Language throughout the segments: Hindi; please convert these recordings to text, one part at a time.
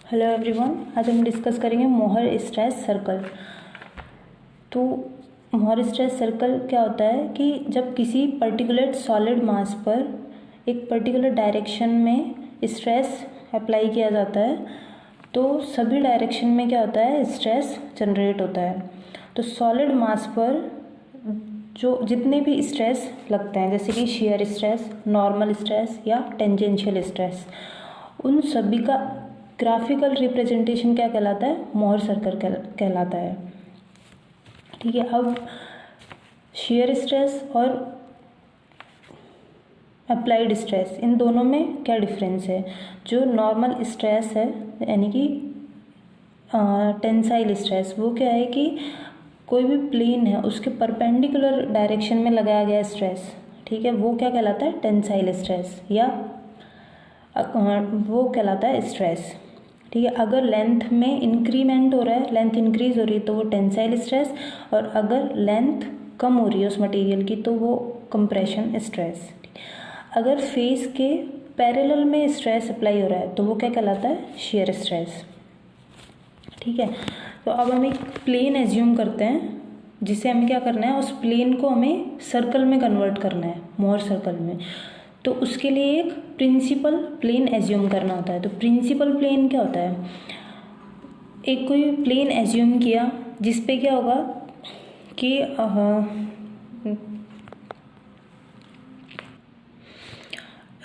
हेलो एवरीवन, आज हम डिस्कस करेंगे मोहर स्ट्रेस सर्कल। तो मोहर स्ट्रेस सर्कल क्या होता है कि जब किसी पर्टिकुलर सॉलिड मास पर एक पर्टिकुलर डायरेक्शन में स्ट्रेस अप्लाई किया जाता है तो सभी डायरेक्शन में क्या होता है, स्ट्रेस जनरेट होता है। तो सॉलिड मास पर जो जितने भी स्ट्रेस लगते हैं, जैसे कि शियर स्ट्रेस, नॉर्मल स्ट्रेस या टेंजेंशियल स्ट्रेस, उन सभी का ग्राफिकल रिप्रेजेंटेशन क्या कहलाता है, मोहर सर्कल कहलाता है। ठीक है, अब शियर स्ट्रेस और अप्लाइड स्ट्रेस, इन दोनों में क्या डिफरेंस है। जो नॉर्मल स्ट्रेस है यानी कि टेंसाइल स्ट्रेस, वो क्या है कि कोई भी प्लेन है उसके परपेंडिकुलर डायरेक्शन में लगाया गया स्ट्रेस, ठीक है, वो क्या कहलाता है, टेंसाइल स्ट्रेस, या वो कहलाता है स्ट्रेस। ठीक है, अगर लेंथ में इंक्रीमेंट हो रहा है, लेंथ इंक्रीज हो रही है तो वो टेंसाइल स्ट्रेस, और अगर लेंथ कम हो रही है उस मटेरियल की तो वो कंप्रेशन स्ट्रेस। अगर फेस के पैरेलल में स्ट्रेस अप्लाई हो रहा है तो वो क्या कहलाता है, शियर स्ट्रेस। ठीक है, तो अब हम एक प्लेन एज्यूम करते हैं जिसे हमें क्या करना है, उस प्लेन को हमें सर्कल में कन्वर्ट करना है, मोहर सर्कल में। तो उसके लिए एक प्रिंसिपल प्लेन एज्यूम करना होता है। तो प्रिंसिपल प्लेन क्या होता है, एक कोई प्लेन एज्यूम किया जिस पे क्या होगा कि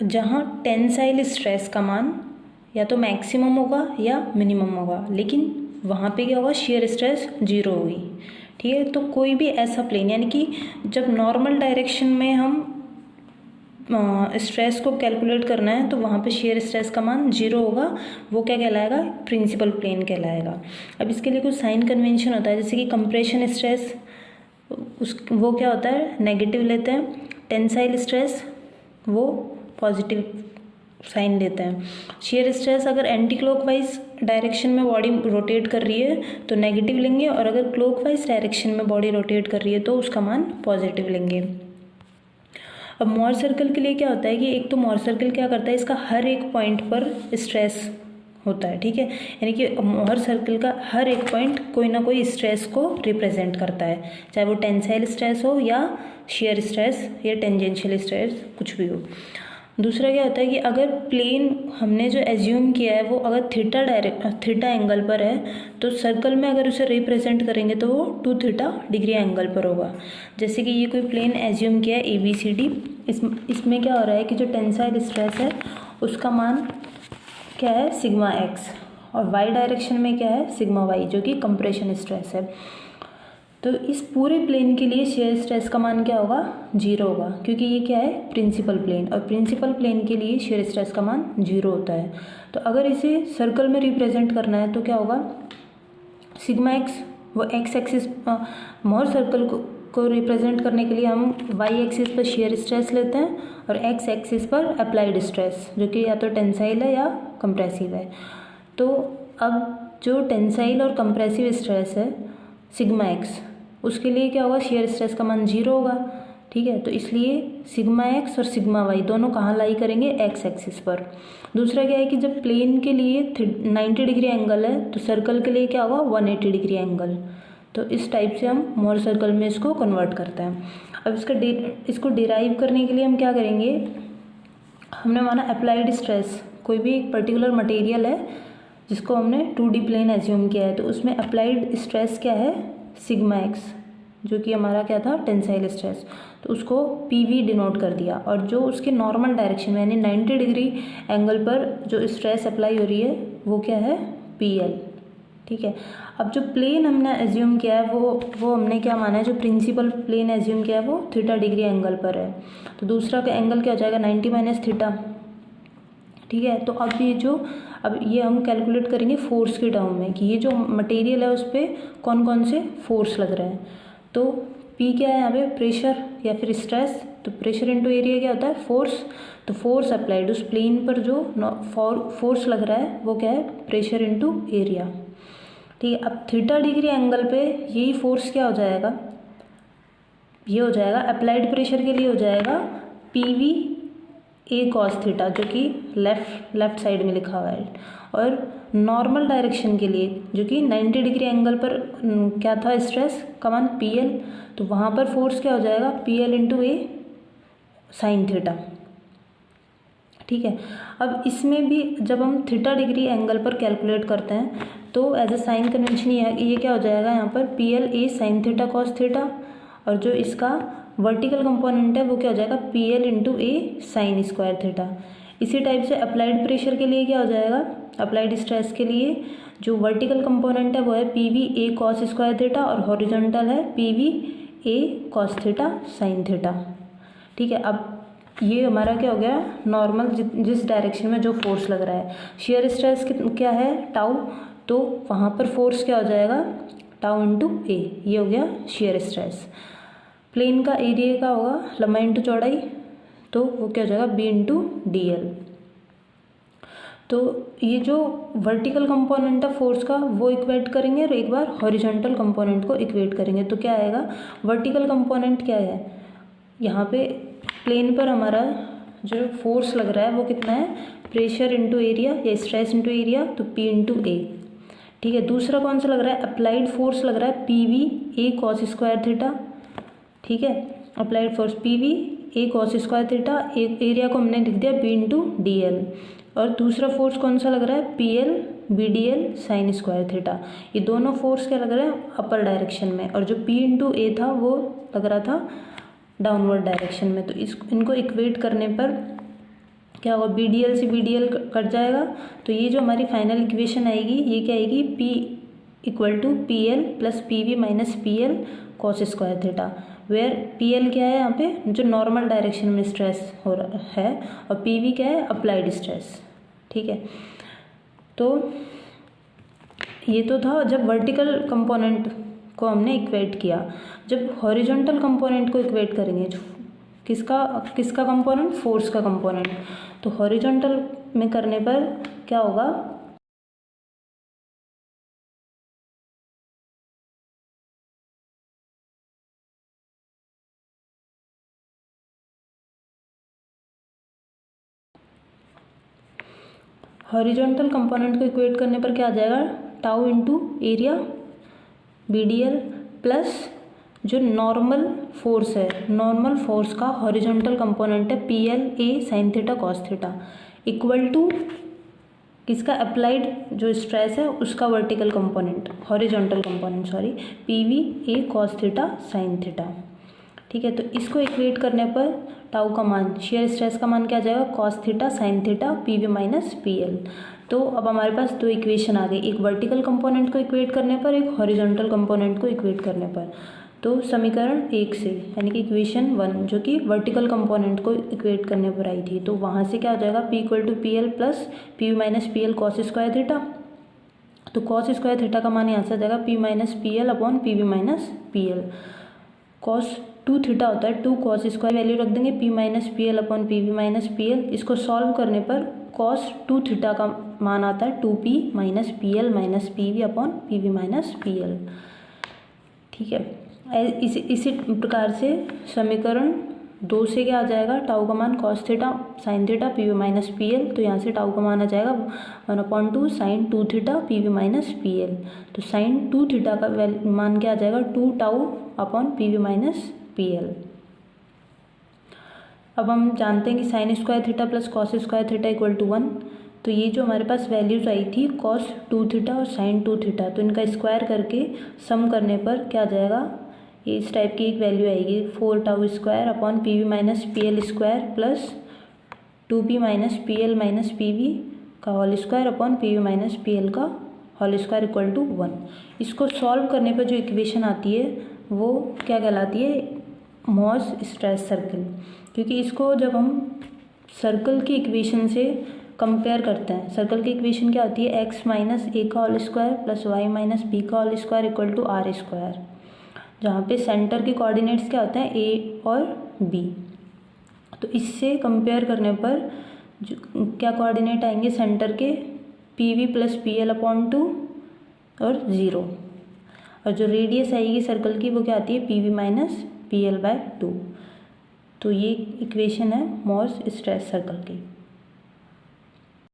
जहाँ टेंसाइल स्ट्रेस का मान या तो मैक्सिमम होगा या मिनिमम होगा, लेकिन वहाँ पे क्या होगा, शियर स्ट्रेस 0 होगी। ठीक है, तो कोई भी ऐसा प्लेन, यानी कि जब नॉर्मल डायरेक्शन में हम स्ट्रेस को कैलकुलेट करना है तो वहाँ पे शियर स्ट्रेस का मान 0 होगा, वो क्या कहलाएगा, प्रिंसिपल प्लेन कहलाएगा। अब इसके लिए कुछ साइन कन्वेंशन होता है, जैसे कि कंप्रेशन स्ट्रेस वो क्या होता है, नेगेटिव लेते हैं, टेंसाइल स्ट्रेस वो पॉजिटिव साइन लेते हैं। शियर स्ट्रेस अगर एंटी क्लॉकवाइज डायरेक्शन में बॉडी रोटेट कर रही है तो नेगेटिव लेंगे, और अगर क्लॉकवाइज डायरेक्शन में बॉडी रोटेट कर रही है तो उसका मान पॉजिटिव लेंगे। अब मोहर सर्कल के लिए क्या होता है कि एक तो मोहर सर्कल क्या करता है, इसका हर एक पॉइंट पर स्ट्रेस होता है। ठीक है, यानी कि मोहर सर्कल का हर एक पॉइंट कोई ना कोई स्ट्रेस को रिप्रेजेंट करता है, चाहे वो टेंसाइल स्ट्रेस हो या शियर स्ट्रेस या टेंजेंशियल स्ट्रेस, कुछ भी हो। दूसरा क्या होता है कि अगर प्लेन हमने जो एज्यूम किया है वो अगर थीटा एंगल पर है तो सर्कल में अगर उसे रिप्रेजेंट करेंगे तो वो 2 थीटा डिग्री एंगल पर होगा। जैसे कि ये कोई प्लेन एज्यूम किया है ABCD, इसमें क्या हो रहा है कि जो टेंसाइल स्ट्रेस है उसका मान क्या है, सिग्मा x, और y डायरेक्शन में क्या है, सिग्मा y, जो कि कंप्रेशन स्ट्रेस है। तो इस पूरे प्लेन के लिए शियर स्ट्रेस का मान क्या होगा, 0 होगा, क्योंकि ये क्या है, प्रिंसिपल प्लेन, और प्रिंसिपल प्लेन के लिए शियर स्ट्रेस का मान 0 होता है। तो अगर इसे सर्कल में रिप्रेजेंट करना है तो क्या होगा, सिग्मा एक्स, वो एक्स एक्सिस, मोहर सर्कल को रिप्रेजेंट करने के लिए हम वाई एक्सिस पर शियर स्ट्रेस लेते हैं और एक्स एक्सिस पर अप्लाइड स्ट्रेस, जो कि या तो टेंसाइल है या कंप्रेसिव है। तो अब जो टेंसाइल और कंप्रेसिव स्ट्रेस है सिग्मा एक्स, उसके लिए क्या होगा, शियर स्ट्रेस का मान 0 होगा। ठीक है, तो इसलिए सिग्मा एक्स और सिग्मा वाई दोनों कहाँ लाई करेंगे, एक्स एक्सिस पर। दूसरा क्या है कि जब प्लेन के लिए 90 डिग्री एंगल है तो सर्कल के लिए क्या होगा, 180 डिग्री एंगल। तो इस टाइप से हम मोहर सर्कल में इसको कन्वर्ट करते हैं। अब इसको डिराइव करने के लिए हम क्या करेंगे, हमने माना अप्लाइड स्ट्रेस, कोई भी एक पर्टिकुलर मटेरियल है जिसको हमने 2D प्लेन एज्यूम किया है, तो उसमें अप्लाइड स्ट्रेस क्या है, सिग्मा एक्स, जो कि हमारा क्या था, टेंसाइल स्ट्रेस, तो उसको PV डिनोट कर दिया, और जो उसके नॉर्मल डायरेक्शन में यानी 90 डिग्री एंगल पर जो स्ट्रेस अप्लाई हो रही है वो क्या है, PL। ठीक है, अब जो प्लेन हमने एज्यूम किया है वो हमने क्या माना है, जो प्रिंसिपल प्लेन एज्यूम किया है वो थीटा डिग्री एंगल पर है, तो दूसरा का एंगल क्या हो जाएगा, 90 माइनस थीटा। ठीक है, तो अब ये हम कैलकुलेट करेंगे फोर्स के टर्म में कि ये जो मटेरियल है उस पर कौन कौन से फोर्स लग रहे हैं। तो P क्या है यहाँ पे, प्रेशर या फिर स्ट्रेस, तो प्रेशर इंटू एरिया क्या होता है, फोर्स। तो फोर्स अप्लाइड उस प्लेन पर जो फोर्स लग रहा है वो क्या है, प्रेशर इंटू एरिया। ठीक है, अब थीटा डिग्री एंगल पे यही फोर्स क्या हो जाएगा, ये हो जाएगा अप्लाइड प्रेशर के लिए हो जाएगा PV ए कॉस थीटा, जो कि लेफ्ट साइड में लिखा हुआ है, और नॉर्मल डायरेक्शन के लिए जो कि 90 डिग्री एंगल पर क्या था स्ट्रेस का मान PL, तो वहाँ पर फोर्स क्या हो जाएगा PL इंटू ए साइन थीटा। ठीक है, अब इसमें भी जब हम थीटा डिग्री एंगल पर कैलकुलेट करते हैं तो एज अ साइन कन्वेंशन ये क्या हो जाएगा यहाँ पर PL A sine theta cos theta, और जो इसका वर्टिकल कंपोनेंट है वो क्या हो जाएगा PL इंटू ए साइन स्क्वायर थीटा। इसी टाइप से अप्लाइड प्रेशर के लिए क्या हो जाएगा, अप्लाइड स्ट्रेस के लिए जो वर्टिकल कंपोनेंट है वो है PV A cos square theta, और हॉरिजॉन्टल है PV A cos theta sine theta. ठीक है, अब ये हमारा क्या हो गया नॉर्मल जिस डायरेक्शन में जो फोर्स लग रहा है। शेयर स्ट्रेस क्या है टाउ, तो वहाँ पर फोर्स क्या हो जाएगा टाउ इंटू ए, ये हो गया शेयर स्ट्रेस। प्लेन का एरिया का होगा लंबाई इंटू चौड़ाई, तो वो क्या हो जाएगा B इंटू DL। तो ये जो वर्टिकल कंपोनेंट है फोर्स का वो इक्वेट करेंगे और एक बार हॉरिजॉन्टल कंपोनेंट को इक्वेट करेंगे, तो क्या आएगा वर्टिकल कंपोनेंट क्या है, यहाँ पे प्लेन पर हमारा जो फोर्स लग रहा है वो कितना है प्रेशर इंटू एरिया या स्ट्रेस इंटू एरिया, तो P इंटू ए। ठीक है, दूसरा कौन सा लग रहा है अप्लाइड फोर्स लग रहा है PV A cos square theta. ठीक है, applied force PV A cos square theta, area को हमने लिख दिया B इंटू DL, और दूसरा फोर्स कौन सा लग रहा है PL BDL sign square theta. ये दोनों फोर्स क्या लग रहे हैं अपर डायरेक्शन में, और जो P इंटू ए था वो लग रहा था डाउनवर्ड डायरेक्शन में। तो इनको इक्वेट करने पर क्या होगा BDL से BDL कट जाएगा, तो ये जो हमारी फाइनल इक्वेशन आएगी ये क्या आएगी P equal to PL plus PV minus PL cos square theta, where PL क्या है यहाँ पे जो नॉर्मल डायरेक्शन में स्ट्रेस हो रहा है, और PV क्या है अप्लाइड स्ट्रेस। ठीक है, तो ये तो था जब वर्टिकल कंपोनेंट को हमने इक्वेट किया। जब हॉरिजॉन्टल कंपोनेंट को इक्वेट करेंगे, जो किसका कंपोनेंट फोर्स का कंपोनेंट, तो हॉरिजॉन्टल में करने पर क्या होगा हॉरिजॉन्टल कंपोनेंट को इक्वेट करने पर क्या आ जाएगा tau into area BDL plus जो नॉर्मल फोर्स है, नॉर्मल फोर्स का हॉरिजॉन्टल कंपोनेंट है PL A sine theta cos theta, equal to किसका अप्लाइड जो स्ट्रेस है उसका vertical component horizontal component PV A cos theta sine theta. ठीक है, तो इसको इक्वेट करने पर टाउ का मान शेयर स्ट्रेस का मान क्या आ जाएगा cos theta sine theta PV minus PL। तो अब हमारे पास दो इक्वेशन आ गई, एक वर्टिकल कंपोनेंट को इक्वेट करने पर, एक हॉरिजॉन्टल कंपोनेंट को इक्वेट करने पर। तो समीकरण 1 से यानी कि इक्वेशन 1 जो कि वर्टिकल कंपोनेंट को इक्वेट करने पर आई थी, तो वहाँ से क्या हो जाएगा P equal to PL plus PV minus PL cos square theta. तो कॉस स्क्वायर थीटा का मान यहाँ से आ जाएगा P minus PL upon PV minus PL। Cos 2 theta होता है 2 कॉस स्क्वायर वैल्यू रख देंगे P minus PL upon PV minus PL। इसको सॉल्व करने पर कॉस 2 थीटा का मान आता है 2P minus PL minus PV upon PV minus PL। ठीक है, इसी प्रकार से समीकरण 2 से क्या आ जाएगा टाउ का मान cos theta sine theta PV minus PL। तो यहाँ से टाउ का मान आ जाएगा 1/2 sine 2 theta PV minus PL। तो साइन 2 थीटा का मान क्या आ जाएगा 2 tau upon PV minus PL। अब हम जानते हैं कि sine square theta plus cos square theta equal to 1। तो ये जो हमारे पास वैल्यूज आई थी कॉस 2 थीटा और साइन 2 थीटा, तो इनका स्क्वायर करके सम करने पर क्या आ जाएगा ये इस टाइप की एक वैल्यू आएगी 4 tau square upon PV minus PL square plus 2P minus PL minus PV का whole square upon PV minus PL का होल स्क्वायर इक्वल टू 1। इसको सॉल्व करने पर जो इक्वेशन आती है वो क्या कहलाती है मॉस स्ट्रेस सर्कल, क्योंकि इसको जब हम सर्कल की इक्वेशन से कंपेयर करते हैं, सर्कल की इक्वेशन क्या होती है x माइनस a का whole square plus y minus b का whole square equal to r square, जहाँ पे सेंटर के कोऑर्डिनेट्स क्या होते हैं a और b। तो इससे कंपेयर करने पर जो क्या कोऑर्डिनेट आएंगे सेंटर के PV प्लस PL अपॉन 2 और 0, और जो रेडियस आएगी सर्कल की वो क्या आती है PV माइनस PL बाय 2। तो ये इक्वेशन है मोर्स स्ट्रेस सर्कल की।